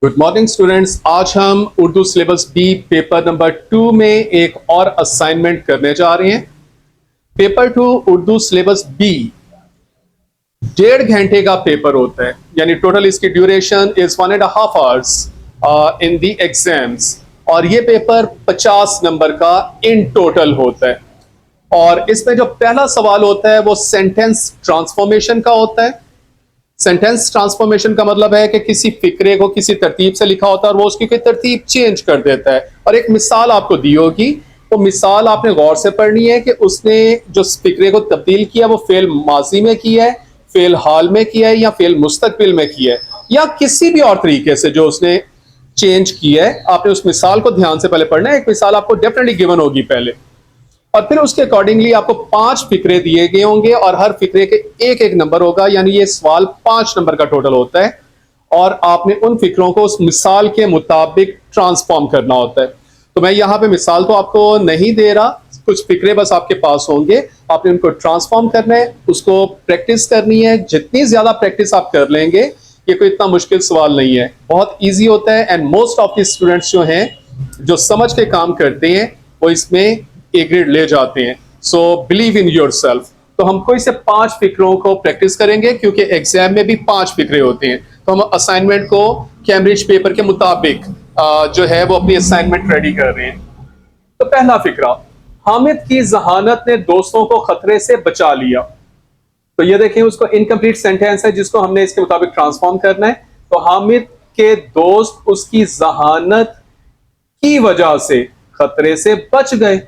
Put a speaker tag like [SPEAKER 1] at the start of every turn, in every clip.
[SPEAKER 1] Good morning students. आज हम Urdu syllabus B paper number 2 में एक और असाइनमेंट करने जा रहे हैं। पेपर 2 उर्दू सिलेबस बी 1.5 घंटे का पेपर होता है, यानी टोटल इसकी duration is 1.5 hours in the exams. और ये पेपर 50 नंबर का इन टोटल होता है। और इसमें जो पहला सवाल होता है वो सेंटेंस ट्रांसफॉर्मेशन का होता है। सेंटेंस ट्रांसफॉर्मेशन का मतलब है कि किसी फिक्रे को किसी तरतीब से लिखा होता है और वो उसकी कोई तरतीब चेंज कर देता है। और एक मिसाल आपको दी होगी, वो मिसाल आपने गौर से पढ़नी है कि उसने जो फिक्रे को तब्दील किया वो फेल माजी में किया है, फेल हाल में किया है, या फेल मुस्तकबिल में किया है, या किसी भी और तरीके से जो उसने चेंज किया है। आपने उस मिसाल को ध्यान से पहले पढ़ना है। एक मिसाल आपको डेफिनेटली गिवन होगी पहले, और फिर उसके अकॉर्डिंगली आपको 5 फिक्रे दिए गए होंगे और हर फिक्रे के एक एक नंबर होगा, यानी ये सवाल 5 नंबर का टोटल होता है। और आपने उन फिक्रों को उस मिसाल के मुताबिक ट्रांसफॉर्म करना होता है। तो मैं यहाँ पे मिसाल तो आपको नहीं दे रहा, कुछ फिक्रे बस आपके पास होंगे, आपने उनको ट्रांसफॉर्म करना है, उसको प्रैक्टिस करनी है। जितनी ज्यादा प्रैक्टिस आप कर लेंगे, ये कोई इतना मुश्किल सवाल नहीं है, बहुत ईजी होता है। And most of the students जो हैं, जो समझ के काम करते हैं, वो इसमें ए ग्रेड ले जाते हैं। So believe in your self. तो हम कोई से 5 फिक्रों को प्रैक्टिस करेंगे, क्योंकि एग्जाम में भी 5 फिक्रे होते हैं। तो हम असाइनमेंट को कैम्ब्रिज पेपर के मुताबिक जो है वो अपनी असाइनमेंट रेडी कर रहे हैं। तो पहला फिक्रा, हामिद की जहानत ने दोस्तों को खतरे से बचा लिया। तो ये देखें, उसको इनकम्प्लीट सेंटेंस है जिसको हमने इसके मुताबिक ट्रांसफॉर्म करना है। तो हामिद के दोस्त उसकी जहानत की वजह से खतरे से बच गए।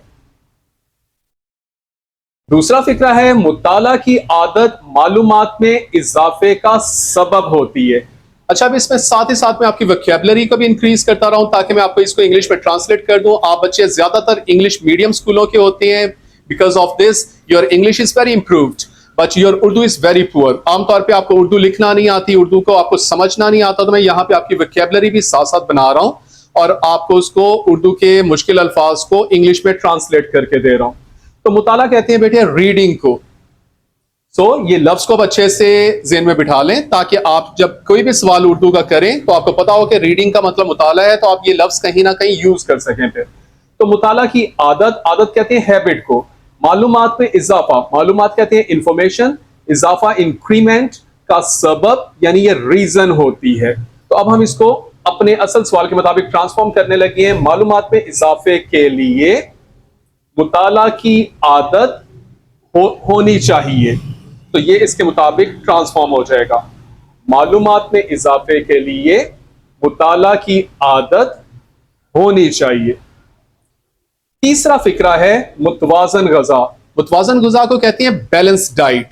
[SPEAKER 1] दूसरा फिक्रा है, मुताला की आदत मालूमात में इजाफे का सबब होती है। अच्छा, अब इसमें साथ ही साथ मैं आपकी वोकैबुलरी को भी इंक्रीज करता रहा हूं, ताकि मैं आपको इसको इंग्लिश में ट्रांसलेट कर दूं। आप बच्चे ज्यादातर इंग्लिश मीडियम स्कूलों के होते हैं। Because of this your English is very improved, but your Urdu is very poor. आमतौर पर आपको उर्दू लिखना नहीं आती, उर्दू को आपको समझना नहीं आता। तो मैं यहाँ पे आपकी वोकैबुलरी भी साथ साथ बना रहा हूँ और आपको उसको उर्दू के मुश्किल अल्फाज को इंग्लिश में ट्रांसलेट करके दे रहा हूं। तो मुताला कहते हैं बेटे रीडिंग को। ये लफ्ज को अच्छे से ज़हन में बिठा लें, ताकि आप जब कोई भी सवाल उर्दू का करें तो आपको पता हो कि रीडिंग का मतलब मुताला है, तो आप ये लफ्ज कहीं ना कहीं यूज कर सकें फिर। तो मुताला की आदत, आदत कहते हैं हैबिट को। मालूमात में इजाफा, मालूमात कहते हैं इंफॉर्मेशन, इजाफा इंक्रीमेंट का सबब, यानी ये रीजन होती है। तो अब हम इसको अपने असल सवाल के मुताबिक ट्रांसफॉर्म करने लगे हैं। मालूमात में इजाफे के लिए मुताला की आदत होनी चाहिए, तो ये इसके मुताबिक ट्रांसफॉर्म हो जाएगा। मालूमात में इजाफे के लिए मुताला की आदत होनी चाहिए। तीसरा फिक्रा है मुतवाजन गज़ा। मुतवाजन गज़ा को कहते हैं बैलेंस डाइट।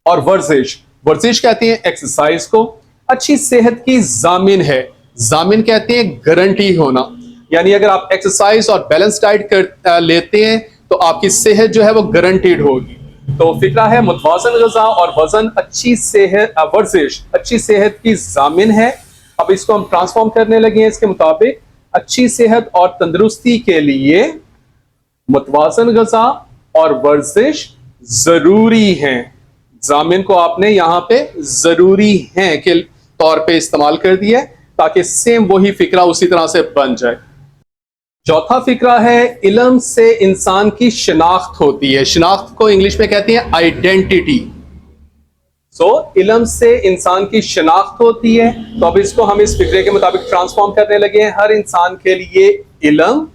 [SPEAKER 1] और वर्जिश, वर्जिश कहते हैं एक्सरसाइज को। अच्छी सेहत की जामिन है, जामिन कहते हैं गारंटी होना, यानी अगर आप एक्सरसाइज और बैलेंस डाइट कर लेते हैं तो आपकी सेहत जो है वो गारंटीड होगी। तो फिक्रा है मुतवाज़न ग़िज़ा और वजन अच्छी सेहत, वर्जिश अच्छी सेहत की जामिन है। अब इसको हम ट्रांसफॉर्म करने लगे हैं इसके मुताबिक। अच्छी सेहत और तंदुरुस्ती के लिए मुतवाज़न ग़िज़ा और वर्जिश जरूरी हैं। जामिन को आपने यहां पे जरूरी हैं के तौर पे इस्तेमाल कर दिया, ताकि सेम वही फिक्रा उसी तरह से बन जाए। चौथा फिक्रा है, इल्म से इंसान की शिनाख्त होती है। शिनाख्त को इंग्लिश में कहते हैं आइडेंटिटी। इल्म से इंसान की शिनाख्त होती है। तो अब इसको हम इस फिक्रे के मुताबिक ट्रांसफॉर्म करने लगे हैं। हर इंसान के लिए इल्म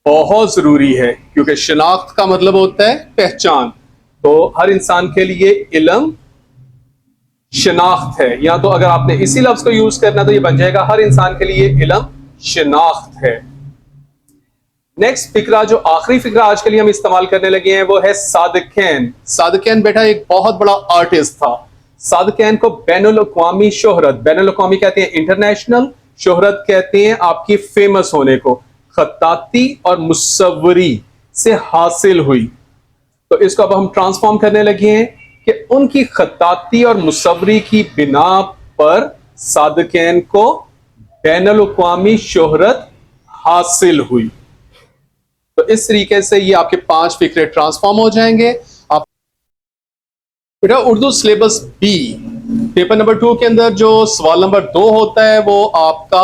[SPEAKER 1] बहुत जरूरी है, क्योंकि शिनाख्त का मतलब होता है पहचान। तो हर इंसान के लिए इल्म शिनाख्त है। या तो अगर आपने इसी लफ्ज को यूज करना तो ये बन जाएगा हर इंसान के लिए इल्म शिनाख्त है। नेक्स्ट फिक्रा, जो आखिरी फिक्रा आज के लिए हम इस्तेमाल करने लगे हैं, वो है सादिकैन। सादिकैन बेटा एक बहुत बड़ा आर्टिस्ट था। सादिकैन को बैनुल अक़वामी शोहरत, बैनुल अक़वामी कहते हैं इंटरनेशनल, शोहरत कहते हैं आपकी फेमस होने को, खत्ताती और मुसव्वरी से हासिल हुई। तो इसको अब हम ट्रांसफॉर्म करने लगे हैं कि उनकी खत्ताती और मुसव्वरी की बिना पर सादिकैन को बैनुल अक़वामी शोहरत हासिल हुई। तो इस तरीके से ये आपके 5 फिक्रे ट्रांसफॉर्म हो जाएंगे। आप बेटा Urdu syllabus B paper number 2 के अंदर जो सवाल नंबर 2 होता है वो आपका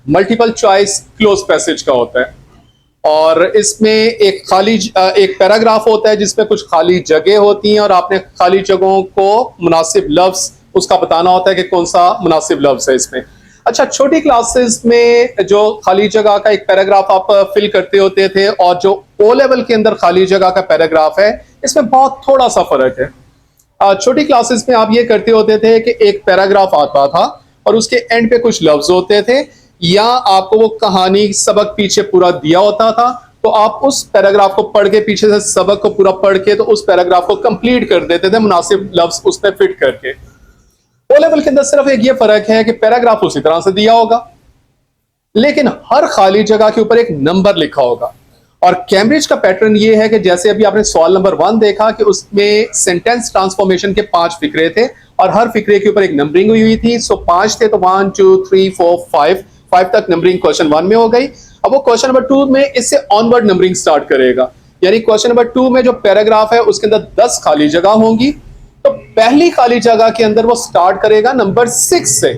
[SPEAKER 1] मल्टीपल चॉइस क्लोज पैसेज का होता है, और इसमें एक पैराग्राफ होता है जिसमें कुछ खाली जगह होती हैं और आपने खाली जगहों को मुनासिब लफ्ज उसका बताना होता है कि कौन सा मुनासिब लफ्ज है इसमें। अच्छा, छोटी क्लासेस में जो खाली जगह का एक पैराग्राफ आप फिल करते होते थे और जो ओ लेवल के अंदर खाली जगह का पैराग्राफ है, इसमें बहुत थोड़ा सा फर्क है। छोटी क्लासेस में आप ये करते होते थे कि एक पैराग्राफ आता था और उसके एंड पे कुछ लफ्ज होते थे, या आपको वो कहानी सबक पीछे पूरा दिया होता था, तो आप उस पैराग्राफ को पढ़ के पीछे से सबक को पूरा पढ़ के तो उस पैराग्राफ को कंप्लीट कर देते थे मुनासिब लफ्ज उसमें फिट करके। ओ लेवल के अंदर सिर्फ एक ये फर्क है कि पैराग्राफ उसी तरह से दिया होगा, लेकिन हर खाली जगह के ऊपर एक नंबर लिखा होगा। और कैम्ब्रिज का पैटर्न ये है कि जैसे अभी आपने सवाल नंबर 1 देखा कि उसमें सेंटेंस ट्रांसफॉर्मेशन के 5 फिक्रे थे और हर फिक्रे के ऊपर एक नंबरिंग हुई थी। सो 5 थे, तो 1 2 3 4 5 तक नंबरिंग क्वेश्चन 1 में हो गई। अब वो क्वेश्चन नंबर 2 में इससे ऑनवर्ड नंबरिंग स्टार्ट करेगा, यानी क्वेश्चन नंबर 2 में जो पैराग्राफ है उसके अंदर 10 खाली जगह होंगी, तो पहली खाली जगह के अंदर वो स्टार्ट करेगा नंबर 6 से,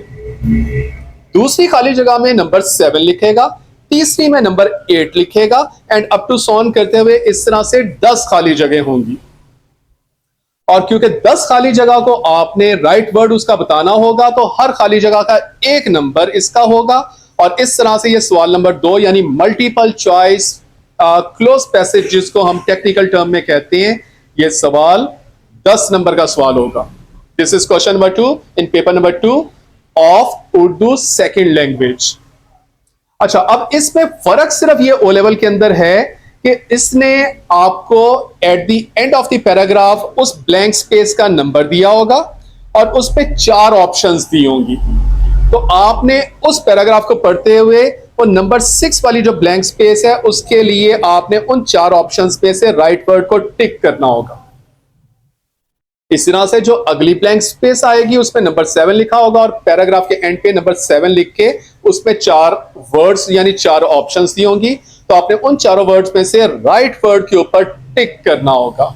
[SPEAKER 1] दूसरी खाली जगह में नंबर 7 लिखेगा, तीसरी में नंबर 8 लिखेगा, एंड अप टू सॉन करते हुए इस तरह से 10 खाली जगह होंगी। और क्योंकि 10 खाली जगह को आपने राइट वर्ड उसका बताना होगा, तो हर खाली जगह का एक नंबर इसका होगा, और इस तरह से ये सवाल नंबर 2 यानी मल्टीपल चॉइस क्लोज पैसेज जिसको हम टेक्निकल टर्म में कहते हैं, ये सवाल 10 नंबर का सवाल होगा। This is question number 2 in paper number 2 of Urdu second language. अच्छा, अब इसमें फर्क सिर्फ ये ओ लेवल के अंदर है कि इसने आपको eight the end of the paragraph उस ब्लैंक स्पेस का नंबर दिया होगा और उस पे 4 ऑप्शंस दी होंगी, तो आपने उस पैराग्राफ को पढ़ते हुए वो नंबर 6 वाली जो ब्लैंक स्पेस है उसके लिए आपने उन 4 ऑप्शंस में से राइट वर्ड को टिक करना होगा। इस तरह से जो अगली ब्लैंक स्पेस आएगी उसमें नंबर 7 लिखा होगा और पैराग्राफ के एंड पे नंबर 7 लिख के उसमें 4 वर्ड्स यानी 4 ऑप्शंस दी होंगी, तो आपने उन चारों वर्ड्स में से राइट वर्ड के ऊपर टिक करना होगा।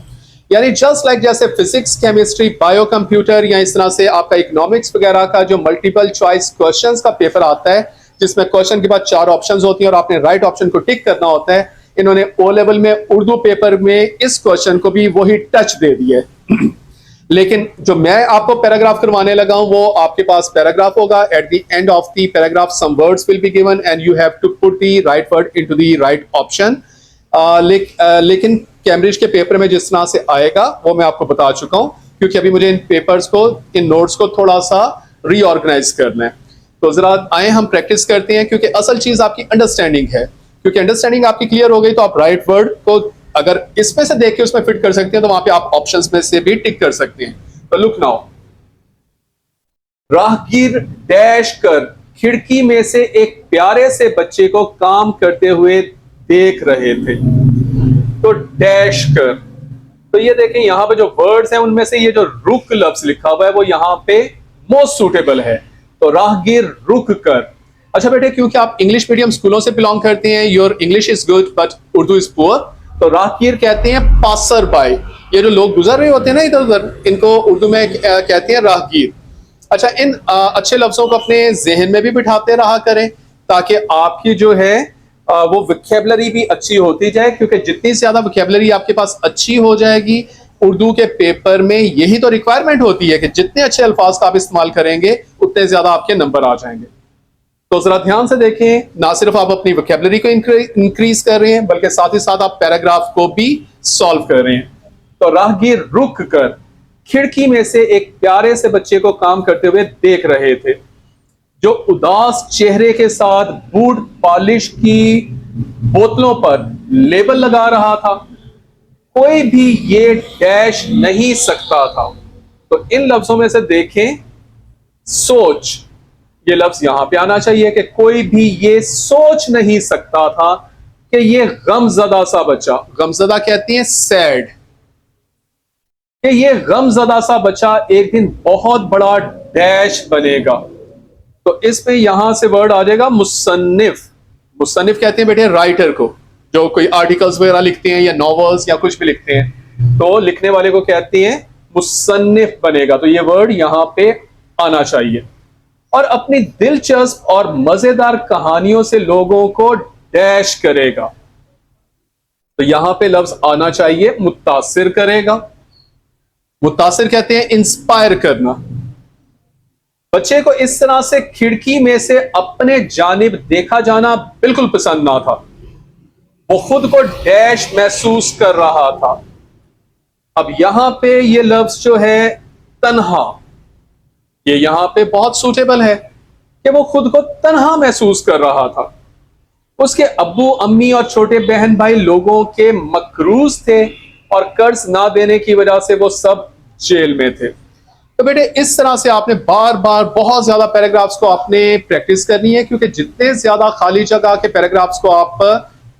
[SPEAKER 1] यानी जस्ट लाइक जैसे फिजिक्स, केमिस्ट्री, बायो कंप्यूटर या इस तरह से आपका इकोनॉमिक्स वगैरह का जो मल्टीपल चॉइस क्वेश्चंस का पेपर आता है जिसमें क्वेश्चन के बाद 4 ऑप्शंस होती हैं और आपने राइट ऑप्शन को टिक करना होता है, इन्होंने ओ लेवल में उर्दू पेपर में इस क्वेश्चन को भी वही टच दे दिया है। लेकिन जो मैं आपको पैराग्राफ करवाने लगा हूं वो आपके पास पैराग्राफ होगा, at the end of the paragraph some words will be given and you have to put the right word into the right option. लेकिन कैम्ब्रिज के पेपर में जिस तरह से आएगा वो मैं आपको बता चुका हूं, क्योंकि अभी मुझे इन पेपर्स को, इन नोट्स को थोड़ा सा रीऑर्गेनाइज करना है। तो जरा आए हम प्रैक्टिस करते हैं, क्योंकि असल चीज आपकी अंडरस्टैंडिंग है। क्योंकि अंडरस्टैंडिंग आपकी क्लियर हो गई तो आप राइट वर्ड को अगर इसमें से देख के उसमें फिट कर सकते हैं तो वहां पे आप ऑप्शंस में से भी टिक कर सकते हैं। तो लुक नाउ, राहगीर डैश कर खिड़की में से एक प्यारे से बच्चे को काम करते हुए देख रहे थे। तो डैश कर, तो ये देखें यहां पे जो वर्ड्स हैं उनमें से ये जो रुक लफ्ज लिखा हुआ है वो यहां पे मोस्ट सूटेबल है। तो राहगीर रुक कर। अच्छा बेटे, क्योंकि आप इंग्लिश मीडियम स्कूलों से बिलोंग करते हैं, your English is good but Urdu is poor, तो राहगीर कहते हैं पासर बाय। ये जो लोग गुजर रहे होते हैं ना इधर उधर, इनको उर्दू में कहते हैं राहगीर। अच्छा, इन अच्छे लफ्जों को अपने जहन में भी बिठाते रहा करें ताकि आपकी जो है वो वोकैबुलरी भी अच्छी होती जाए, क्योंकि जितनी ज्यादा वोकैबुलरी आपके पास अच्छी हो जाएगी उर्दू के पेपर में, यही तो रिक्वायरमेंट होती है कि जितने अच्छे अल्फाज का आप इस्तेमाल करेंगे उतने ज्यादा आपके नंबर आ जाएंगे। तो जरा ध्यान से देखें, ना सिर्फ आप अपनी वोकैबुलरी को इंक्रीज कर रहे हैं बल्कि साथ ही साथ आप पैराग्राफ को भी सॉल्व कर रहे हैं। तो राहगीर रुक कर खिड़की में से एक प्यारे से बच्चे को काम करते हुए देख रहे थे, जो उदास चेहरे के साथ बूट पॉलिश की बोतलों पर लेबल लगा रहा था। कोई भी ये डैश नहीं सकता था। तो इन लफ्जों में से देखें, सोच, ये लफ्ज यहां पे आना चाहिए कि कोई भी ये सोच नहीं सकता था कि ये गमजदा सा बच्चा, गमजदा कहती है सैड, कि ये गमजदा सा बच्चा एक दिन बहुत बड़ा डैश बनेगा। तो इसमें यहां से वर्ड आ जाएगा मुसन्निफ। मुसन्निफ कहते हैं बेटे राइटर को, जो कोई आर्टिकल्स वगैरह लिखते हैं या नॉवेल्स या कुछ भी लिखते हैं, तो लिखने वाले को कहते हैं मुसन्निफ बनेगा। तो ये वर्ड यहां पे आना चाहिए और अपनी दिलचस्प और मजेदार कहानियों से लोगों को डैश करेगा। तो यहां पे लफ्ज आना चाहिए मुतासिर करेगा। मुतासिर कहते हैं इंस्पायर करना। बच्चे को इस तरह से खिड़की में से अपने जानिब देखा जाना बिल्कुल पसंद ना था। वो खुद को डैश महसूस कर रहा था। अब यहां पे ये लफ्ज जो है तन्हा, ये यहां पे बहुत सूटेबल है कि वो खुद को तन्हा महसूस कर रहा था। उसके अब्बू अम्मी और छोटे बहन भाई लोगों के मकरूज थे और कर्ज ना देने की वजह से वो सब जेल में थे। तो बेटे इस तरह से आपने बार बार बहुत ज्यादा पैराग्राफ्स को आपने प्रैक्टिस करनी है, क्योंकि जितने ज्यादा खाली जगह के पैराग्राफ्स को आप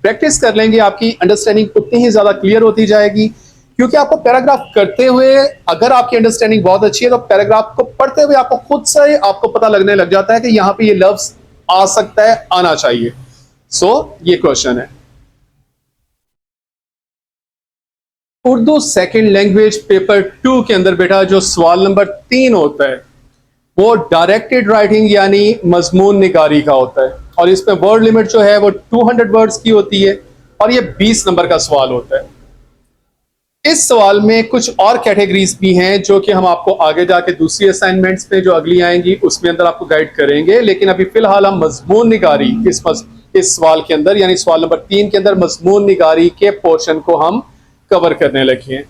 [SPEAKER 1] प्रैक्टिस कर लेंगे आपकी अंडरस्टैंडिंग उतनी ही ज्यादा क्लियर होती जाएगी। क्योंकि आपको पैराग्राफ करते हुए अगर आपकी अंडरस्टैंडिंग बहुत अच्छी है तो पैराग्राफ को पढ़ते हुए आपको खुद से आपको पता लगने लग जाता है कि यहां पे ये लफ्ज आ सकता है, आना चाहिए। ये क्वेश्चन है। उर्दू सेकंड लैंग्वेज पेपर 2 के अंदर बेटा जो सवाल नंबर 3 होता है वो डायरेक्टेड राइटिंग यानी मजमून निगारी का होता है और इसमें वर्ड लिमिट जो है वो 200 वर्ड्स की होती है और ये 20 नंबर का सवाल होता है। इस सवाल में कुछ और कैटेगरीज भी हैं जो कि हम आपको आगे जाके दूसरी असाइनमेंट्स में जो अगली आएंगी उसमें अंदर आपको गाइड करेंगे, लेकिन अभी फिलहाल हम मजमून निगारी इस सवाल के अंदर यानी सवाल नंबर 3 के अंदर मजमून निगारी के पोर्शन को हम कवर करने लगे हैं।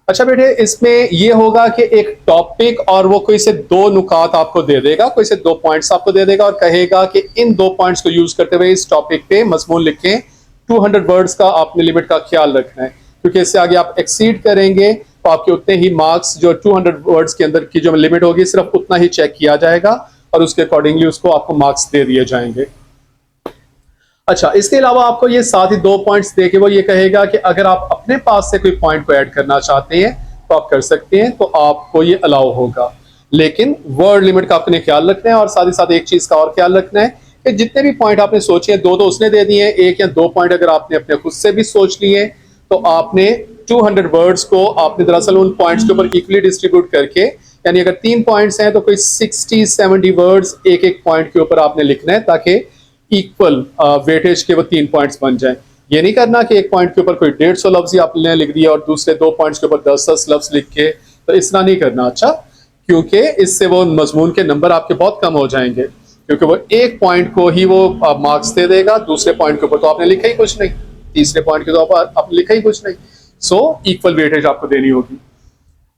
[SPEAKER 1] अच्छा बेटे इसमें यह होगा कि एक टॉपिक और वो कोई से 2 नुकात आपको दे देगा, कोई से 2 पॉइंट्स आपको दे देगा और कहेगा कि इन 2 पॉइंट्स को यूज करते हुए इस टॉपिक पे मजमून लिखें। 200 वर्ड्स का आपने लिमिट का ख्याल रखना है, क्योंकि इससे आगे आप एक्सीड करेंगे तो आपके उतने ही मार्क्स जो 200 वर्ड्स के अंदर की जो लिमिट होगी सिर्फ उतना ही चेक किया जाएगा और उसके अकॉर्डिंगली उसको आपको मार्क्स दे दिए जाएंगे। अच्छा इसके अलावा आपको ये साथ ही 2 पॉइंट्स देके वो ये कहेगा कि अगर आप अपने पास से कोई पॉइंट को ऐड करना चाहते हैं तो आप कर सकते हैं, तो आपको ये अलाउ होगा, लेकिन वर्ड लिमिट का आपने ख्याल रखना है। और साथ ही साथ एक चीज का और ख्याल रखना है कि जितने भी पॉइंट आपने सोचे हैं 2 तो उसने दे दिए हैं, 1 या 2 पॉइंट अगर आपने अपने खुद से भी सोच लिए तो आपने 200 वर्ड्स को आपने दरअसल उन पॉइंट्स के ऊपर इक्वली डिस्ट्रीब्यूट करके यानी अगर 3 पॉइंट्स हैं तो कोई 60-70 वर्ड्स एक एक पॉइंट के ऊपर आपने लिखना है ताकि इक्वल वेटेज के वो 3 पॉइंट्स बन जाएं। ये नहीं करना कि एक पॉइंट के ऊपर कोई 150 लफ्ज ही आपने लिख दिया और दूसरे 2 पॉइंट्स के ऊपर 10-10 लफ्ज लिख के, तो इस तरह नहीं करना। अच्छा क्योंकि इससे वो मजमून के नंबर आपके बहुत कम हो जाएंगे, क्योंकि वो एक पॉइंट को ही वो मार्क्स दे देगा, दूसरे पॉइंट के ऊपर तो आपने लिखा ही कुछ नहीं, तीसरे पॉइंट के ऊपर आपने लिखा ही कुछ नहीं। इक्वल वेटेज आपको देनी होगी।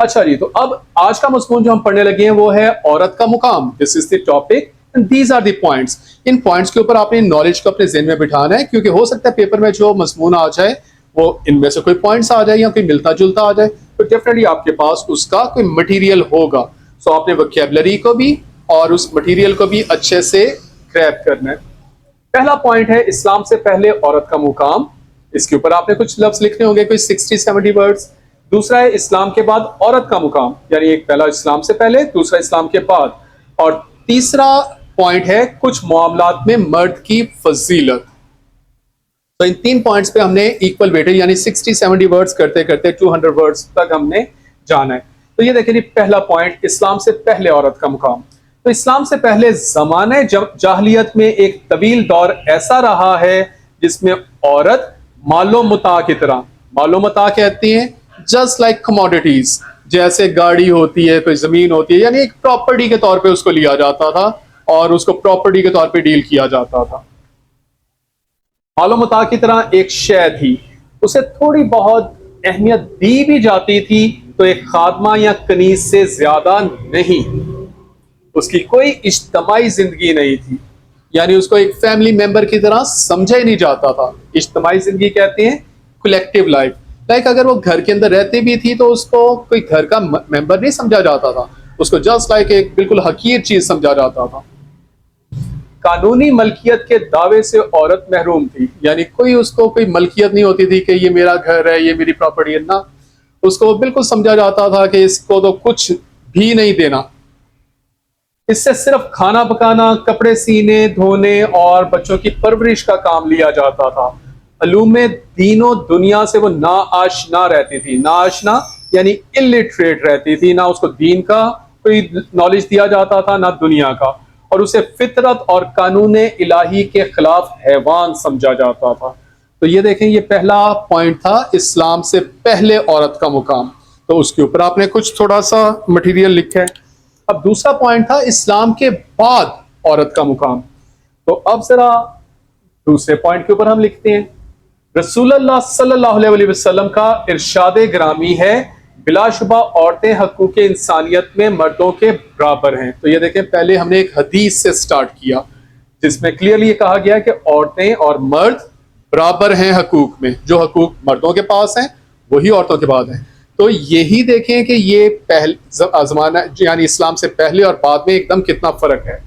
[SPEAKER 1] अच्छा जी, तो अब आज का मजमून जो हम पढ़ने लगे हैं वो है औरत का मुकाम। This is the topic and these are the points. इन पॉइंट्स के ऊपर आपने नॉलेज को अपने ज़हन में बिठाना है, क्योंकि हो सकता है पेपर में जो मजमून आ जाए वो इनमें से कोई पॉइंट्स आ जाए या कोई मिलता जुलता आ जाए, तो डेफिनेटली आपके पास उसका कोई मटेरियल होगा। आपने वोकैबुलरी को भी और उस मटेरियल को भी अच्छे से ग्रैब करना है। पहला पॉइंट है इस्लाम से पहले औरत का मुकाम। इसके ऊपर आपने कुछ लफ्ज लिखने होंगे, कोई 60-70 वर्ड्स। दूसरा है इस्लाम के बाद औरत का मुकाम, यानी एक पहला इस्लाम से पहले, दूसरा इस्लाम के बाद, और तीसरा पॉइंट है कुछ मामलात में मर्द की फजीलत। तो इन 3 पॉइंट्स पे हमने इक्वल वेटेज यानी 60-70 वर्ड्स करते करते 200 वर्ड्स तक हमने जाना है। तो ये देखिए पहला पॉइंट इस्लाम से पहले औरत का मुकाम। तो इस्लाम से पहले जमाने जाहलियत में एक तवील दौर ऐसा रहा है जिसमें औरत मालो मुता की तरह, मालो मुता कहती हैं जस्ट लाइक कमोडिटीज, जैसे गाड़ी होती है, कोई जमीन होती है, यानी एक प्रॉपर्टी के तौर पे उसको लिया जाता था और उसको प्रॉपर्टी के तौर पे डील किया जाता था। मालो मुता की तरह एक शय थी, उसे थोड़ी बहुत अहमियत दी भी जाती थी तो एक खादमा या कनीज से ज्यादा नहीं। उसकी कोई इज्तमाई जिंदगी नहीं थी, यानी उसको एक फैमिली मेंबर की तरह समझा ही नहीं जाता था। इज्तमाई जिंदगी कहते हैं कलेक्टिव लाइफ। लाइक अगर वो घर के अंदर रहती भी थी तो उसको कोई घर का मेंबर नहीं समझा जाता था, उसको जस्ट लाइक एक बिल्कुल हकीर चीज समझा जाता था। कानूनी मलकियत के दावे से औरत महरूम थी, यानी कोई उसको कोई मलकियत नहीं होती थी कि ये मेरा घर है, ये मेरी प्रॉपर्टी है ना। उसको बिल्कुल समझा जाता था कि इसको तो कुछ भी नहीं देना, इससे सिर्फ खाना पकाना, कपड़े सीने धोने और बच्चों की परवरिश का काम लिया जाता था। अलूमे दीनों दुनिया से वो ना आशना रहती थी। ना आशना यानी इलिटरेट रहती थी, ना उसको दीन का कोई नॉलेज दिया जाता था ना दुनिया का, और उसे फितरत और कानून इलाही के खिलाफ हैवान समझा जाता था। तो ये देखें, ये पहला पॉइंट था, इस्लाम से पहले औरत का मुकाम। तो उसके ऊपर आपने कुछ थोड़ा सा मटेरियल लिखा है। अब दूसरा पॉइंट था इस्लाम के बाद औरत का मुकाम। तो अब जरा दूसरे पॉइंट के ऊपर हम लिखते हैं, रसूलुल्लाह सल्लल्लाहु अलैहि वसल्लम का इरशाद ग्रामी है, बिलाशुबा औरतें हकूक़ इंसानियत में मर्दों के बराबर हैं। तो ये देखें, पहले हमने एक हदीस से स्टार्ट किया जिसमें क्लियरली कहा गया कि औरतें और मर्द बराबर हैं हकूक में। जो हकूक मर्दों के पास हैं वही औरतों के पास हैं। तो यही देखें कि ये जमाना यानी इस्लाम से पहले और बाद में एकदम कितना फर्क है।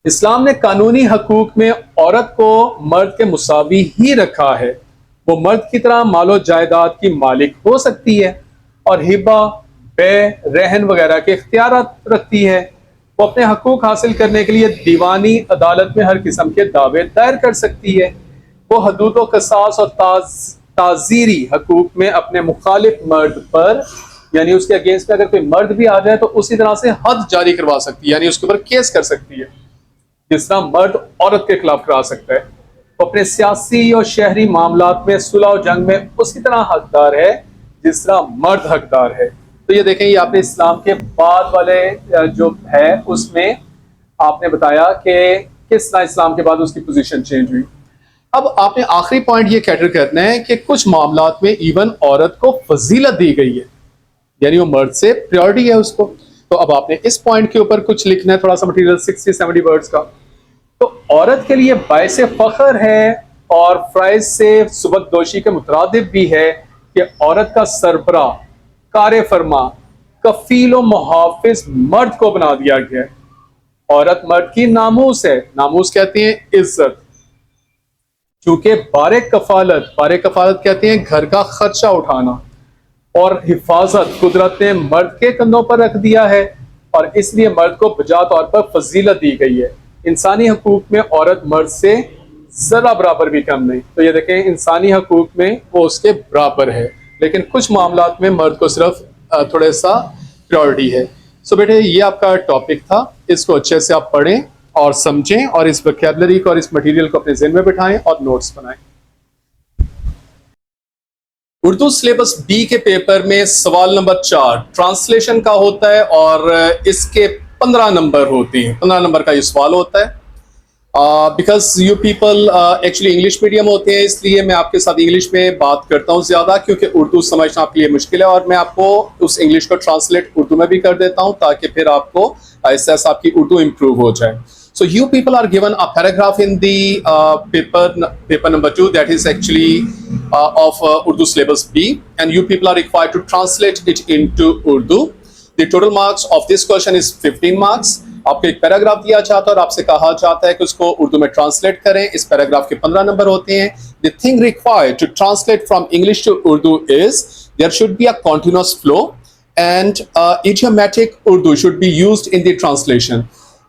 [SPEAKER 1] इस्लाम ने कानूनी हकूक में औरत को मर्द के मुसावी ही रखा है। वो मर्द की तरह मालो जायदाद की मालिक हो सकती है और हिबा, बे, रहन वगैरह के इख्तियारात रखती है। वो अपने हकूक हासिल करने के लिए दीवानी अदालत में हर किस्म के दावे दायर कर सकती है। वो हदूद व कसास और ताजीरी हकूक में अपने मुखालिफ मर्द पर, यानी उसके अगेंस्ट में अगर कोई मर्द भी आ जाए तो उसी तरह से हद जारी करवा सकती है, यानी उसके ऊपर केस कर सकती है जिस तरह मर्द औरत के खिलाफ करा सकता है। वो अपने सियासी और शहरी मामलात में सुलह और जंग में उसी तरह हकदार है जिस तरह मर्द हकदार है। तो ये देखें, ये आपने इस्लाम के बाद वाले जो है उसमें आपने बताया कि किस तरह इस्लाम के बाद उसकी पोजीशन चेंज हुई। अब आपने आखिरी पॉइंट ये कैटर करना है कि कुछ मामलात में इवन औरत को फजीलत दी गई है, यानी वो मर्द से प्रायोरिटी है उसको। तो अब आपने इस पॉइंट के ऊपर कुछ लिखना है, थोड़ा सा मटेरियल 60-70 वर्ड्स का। तो औरत के लिए बायस फख्र है और फ्राइज से सुबकदोशी के मुतरादिफ भी है कि औरत का सरबरा, कार फरमा, कफील व मुहाफिज मर्द को बना दिया गया है। औरत मर्द की नामूस है। नामूस कहते हैं इज्जत। चूंकि बारे कफालत कहते हैं घर का खर्चा उठाना और हिफाजत कुदरत ने मर्द के कंधों पर रख दिया है, और इसलिए मर्द को बजा तौर पर फजीलत दी गई है। इंसानी हकूक में औरत मर्द से जरा बराबर भी कम नहीं। तो ये देखें, इंसानी हकूक में वो उसके बराबर है, लेकिन कुछ मामलात में मर्द को सिर्फ थोड़ा सा प्रायोरिटी है। सो बेटे, ये आपका टॉपिक था। इसको अच्छे से आप पढ़ें और समझें और इस वोकैबुलरी को और इस मटेरियल को अपने ज़हन में बिठाएं और नोट्स बनाएं। उर्दू सिलेबस बी के पेपर में सवाल नंबर 4 ट्रांसलेशन का होता है और इसके 15 नंबर होते हैं। 15 नंबर का ये सवाल होता है। Because you people actually English medium होते हैं, इसलिए मैं आपके साथ इंग्लिश में बात करता हूँ ज़्यादा, क्योंकि उर्दू समझना आपके लिए मुश्किल है और मैं आपको उस इंग्लिश को ट्रांसलेट उर्दू में भी कर देता हूँ ताकि फिर आपको ऐसा आपकी उर्दू इम्प्रूव हो जाए। So you people are given a paragraph in the paper number 2 that is actually of Urdu syllabus B, and you people are required to translate it into Urdu. The total marks of this question is 15 marks. आपको एक paragraph दिया जाता है और आपसे कहा जाता है कि उसको उर्दू में ट्रांसलेट करें। इस पैराग्राफ के 15 नंबर होते हैं। The thing required to translate from English to Urdu is there should be a continuous flow and idiomatic Urdu should be used in the translation.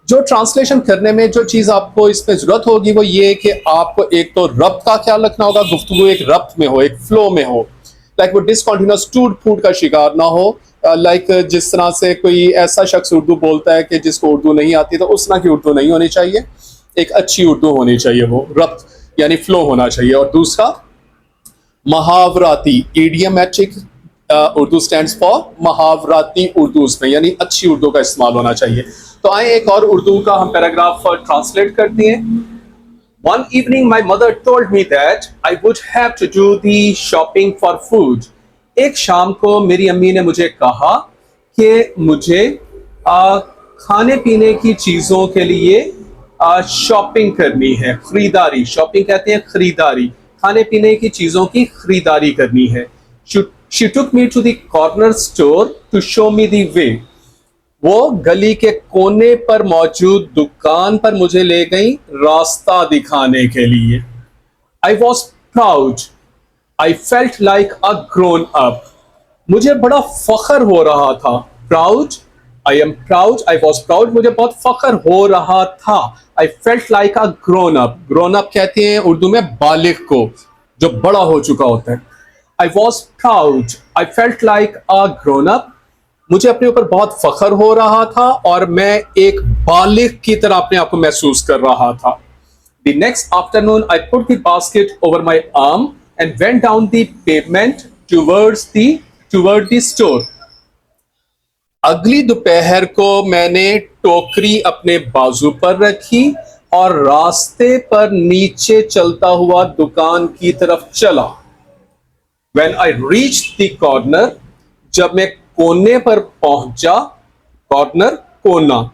[SPEAKER 1] जो ट्रांसलेशन करने में जो चीज़ आपको इसमें ज़रूरत होगी वो ये कि आपको एक तो रब्त का ख्याल रखना होगा, गुफ्तगू एक रब्त में हो, एक फ्लो में हो, लाइक वो डिसकंटिन्यूअस टूट फूट का शिकार ना हो। लाइक जिस तरह से कोई ऐसा शख्स उर्दू बोलता है कि जिसको उर्दू नहीं आती, तो उस तरह की उर्दू नहीं होनी चाहिए। एक अच्छी उर्दू होनी चाहिए, वो रब्त यानी फ्लो होना चाहिए। और दूसरा मुहावराती, idiomatic Urdu stands for मुहावराती Urdu में, यानी अच्छी उर्दू का इस्तेमाल होना चाहिए। तो आए एक और उर्दू का हम पैराग्राफ ट्रांसलेट करते हैं। One evening my mother told me that I would have to do the shopping for food. एक शाम को मेरी अम्मी ने मुझे कहा कि मुझे खाने पीने की चीज़ों के लिए शॉपिंग करनी है, खरीदारी। शॉपिंग कहते हैं खरीदारी, खाने पीने की चीज़ों की खरीदारी करनी है। She took me to the corner store to show me the way. वो गली के कोने पर मौजूद दुकान पर मुझे ले गई रास्ता दिखाने के लिए। I was proud. I felt like a grown up. मुझे बड़ा फख्र हो रहा था। Proud. I am proud. I was proud. मुझे बहुत फख्र हो रहा था। I felt like a grown up. Grown up कहते हैं उर्दू में बालिग को, जो बड़ा हो चुका होता है। I was proud. I felt like a grown up. मुझे अपने ऊपर बहुत फख्र हो रहा था और मैं एक बालिग की तरह अपने आप को महसूस कर रहा था। The next afternoon, I put the basket over my arm and went down the pavement toward the store. अगली दोपहर को मैंने टोकरी अपने बाजू पर रखी और रास्ते पर नीचे चलता हुआ दुकान की तरफ चला। When I reached the corner, जब मैं कोने पर पहुंचा, कॉर्नर कोना,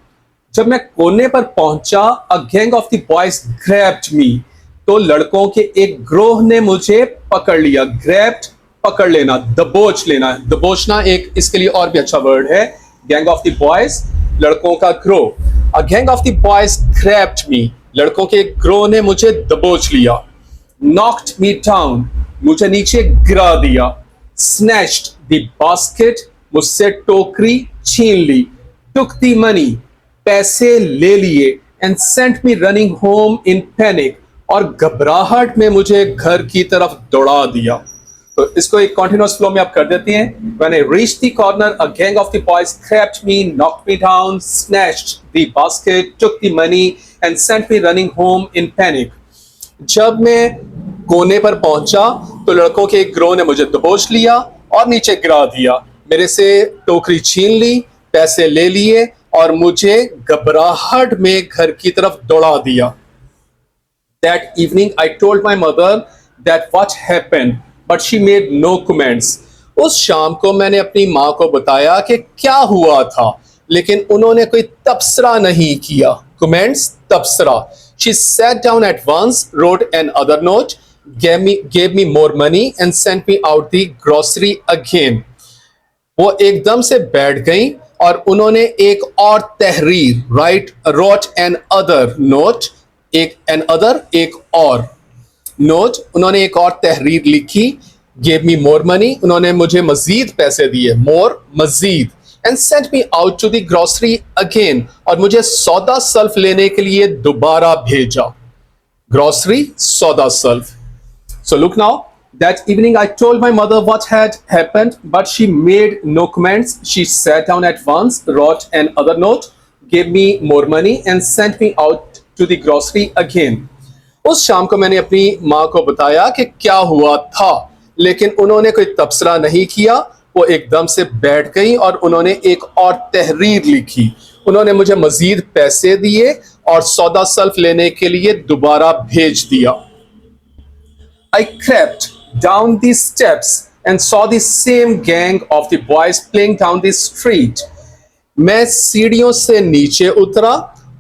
[SPEAKER 1] जब मैं कोने पर पहुंचा, a gang of the boys grabbed me, तो लड़कों के एक ग्रोह ने मुझे पकड़ लिया। ग्रैब्ड पकड़ लेना, दबोच लेना, दबोचना एक इसके लिए और भी अच्छा वर्ड है। गैंग ऑफ द बॉयज, लड़कों का ग्रोह। A gang of the boys grabbed me, लड़कों के एक ग्रोह ने मुझे दबोच लिया। नॉक्ड मी डाउन, मुझे नीचे गिरा दिया। स्नैच्ड द बास्केट, मुझसे टोकरी छीन ली। टुक द मनी, पैसे ले लिए। And sent me running home in panic, और घबराहट में मुझे घर की तरफ दौड़ा दिया। तो इसको एक कॉन्टिन्यूअस फ्लो में आप कर देते हैं। When I reached the corner, a gang of the boys grabbed me, knocked me down, snatched the basket, took the money, and sent me running home in panic. जब मैं कोने पर पहुंचा तो लड़कों के एक ग्रोह ने मुझे दबोच लिया और नीचे गिरा दिया। मेरे से टोकरी छीन ली, पैसे ले लिए और मुझे घबराहट में घर की तरफ दौड़ा दिया। That evening I told my mother that what happened, but she made no comments. उस शाम को मैंने अपनी माँ को बताया कि क्या हुआ था, लेकिन उन्होंने कोई तबसरा नहीं किया। Comments, तबसरा। She sat down at once, wrote another note, gave me more money and sent me out the grocery again. वो एकदम से बैठ गई और उन्होंने एक और तहरीर, wrote an other note, एक और नोट, उन्होंने एक और तहरीर लिखी। gave me more money, उन्होंने मुझे मजीद पैसे दिए, more Majeed, and sent me out to the grocery again, और मुझे सौदा सल्फ लेने के लिए दोबारा भेजा। grocery, सौदा sulph. So look now, that evening I told my mother what had happened, but she made no comments. She sat down at once, wrote another note, gave me more money and sent me out to the grocery again. उस शाम को मैंने अपनी माँ को बताया कि क्या हुआ था, लेकिन उन्होंने कोई तबसरा नहीं किया। वो एकदम से बैठ गई और उन्होंने एक और तहरीर लिखी। उन्होंने मुझे मजीद पैसे दिए और सौदा सल्फ लेने के लिए दोबारा भेज दिया। I crept down the steps and saw the same gang of the boys playing down the street. मैं सीढ़ियों से नीचे उतरा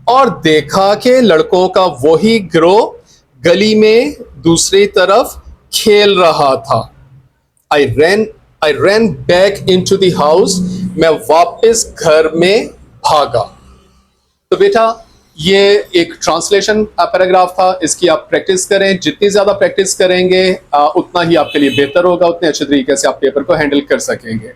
[SPEAKER 1] और देखा कि लड़कों का वही ग्रोह गली में दूसरी तरफ खेल रहा था। I ran back into the house. मैं वापस घर में भागा। तो बेटा ये एक ट्रांसलेशन पैराग्राफ था, इसकी आप प्रैक्टिस करें। जितनी ज्यादा प्रैक्टिस करेंगे उतना ही आपके लिए बेहतर होगा, उतने अच्छे तरीके से आप पेपर को हैंडल कर सकेंगे।